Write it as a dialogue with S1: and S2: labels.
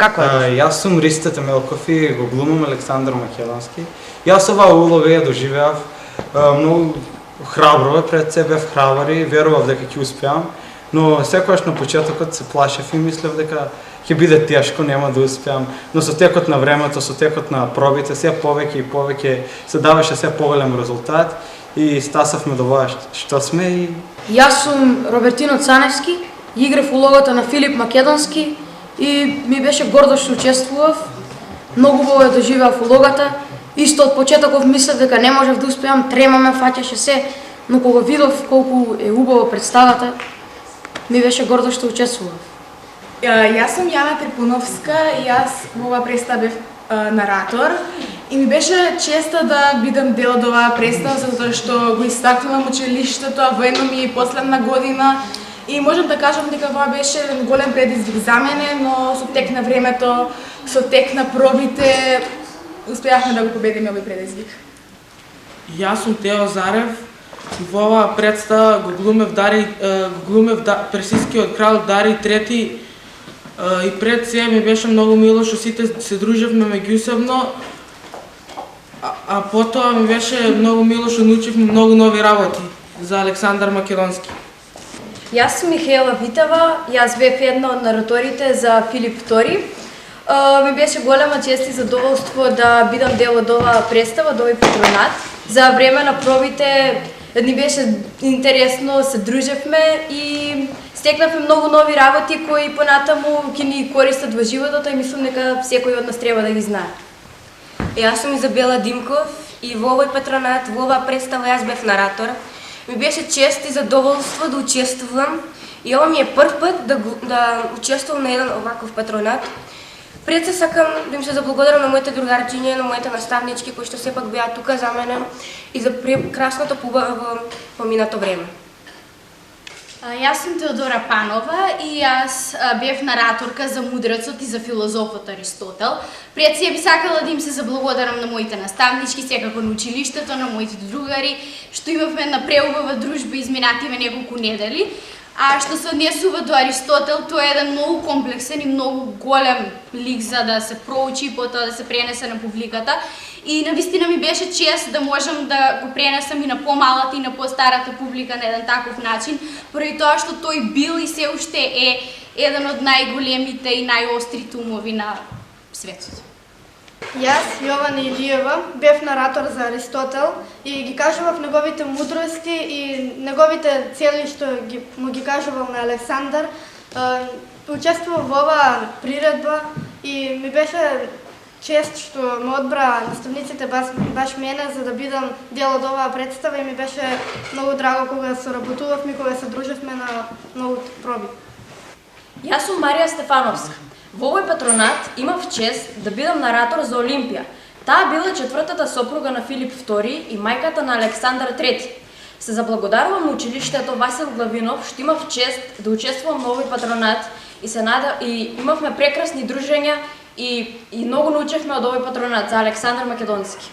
S1: Како е?
S2: Јас сум Ристо Темелков и го глумам Александар Македонски. Јас оваа улога ја доживеав многу храбро, пред се бев храбар и верував дека ќе успеам, но секогаш на почетокот се плашев и мислев дека ќе биде тешко, нема да успеам, но со текот на времето, со текот на пробите, се повеќе и повеќе се даваше се поголем резултат и стасавме до ова што сме и...
S3: Јас сум Робертино Цаневски, играв улогата на Филип Македонски и ми беше гордо што учествував. Многу убаво ја доживеав улогата. Исто од почетоков мислев дека не можев да успеам, трема ме фаќаше се, но кога видов колку е убава представата, ми беше гордо што учествував.
S4: Јас сум Јана Трипуновска и јас во оваа представа бев наратор и ми беше честа да бидам дел од оваа представа затоа што го истакнувам училиштето, а воедно ми е последна година и можам да кажам дека ова беше еден голем предизвик за мене, но со тек на времето, со тек на пробите успеавме да го победиме овој предизвик.
S5: Јас сум Тео Зарев. Во оваа представа го глумев персискиот крал Дарий III и пред се ми беше многу мило што сите се дружевме меѓусебно, а потоа ми беше многу мило што научивме многу нови работи за Александар Македонски.
S6: Јас сум Михаела Витава, јас бев една од нараторите за Филип II. Ми беше голема чест и задоволство да бидам дел од оваа представа, од овој патронат. За време на пробите ни беше интересно, се дружевме и стекнавме многу нови работи кои понатаму ќе ни користат во животот и мислам дека секој од нас треба да ги знае.
S7: Јас сум Изабела Димков и во овој патронат, во оваа представа јас бев наратор. Ми беше чест и задоволство да учествувам и ова ми е прв пат да учествувам на еден оваков патронат. Пред се сакам да им се заблагодарам на моите другарчиња, на моите наставнички кои што сепак беа тука за мене и за прекрасното побава поминато време.
S8: Јас сум Теодора Панова и јас бев нараторка за мудрецот и за филозофот Аристотел. Пред се би сакала да им се заблагодарам на моите наставнички, секако на училиштето, на моите другари, што имавме една преубава дружба изминативе неколку недели. А што се однесува до Аристотел, тој е еден многу комплексен и многу голем лик за да се проучи и потоа да се пренесе на публиката. И навистина ми беше чест да можам да го пренесам и на помалата и на постарата публика на еден таков начин, поради тоа што тој бил и се уште е еден од најголемите и најострите умови на светот.
S9: Јас, Јована Илиева, бев наратор за Аристотел и ги кажував неговите мудрости и неговите цели што му ги кажувал на Александар. Учествував во оваа приредба и ми беше чест што ме одбра наставниците баш мене за да бидам дел од оваа представа и ми беше многу драго кога соработувавме, кога се дружевме на многу проби.
S6: Јас сум Марија Стефановска. Во овој патронат имав чест да бидам наратор за Олимпија. Таа била четвртата сопруга на Филип II и мајката на Александар III. Се заблагодарувам на училиштето Васил Главинов што имав чест да учествувам на овој патронат и имавме прекрасни дружења и многу научевме од овој патронат за Александар Македонски.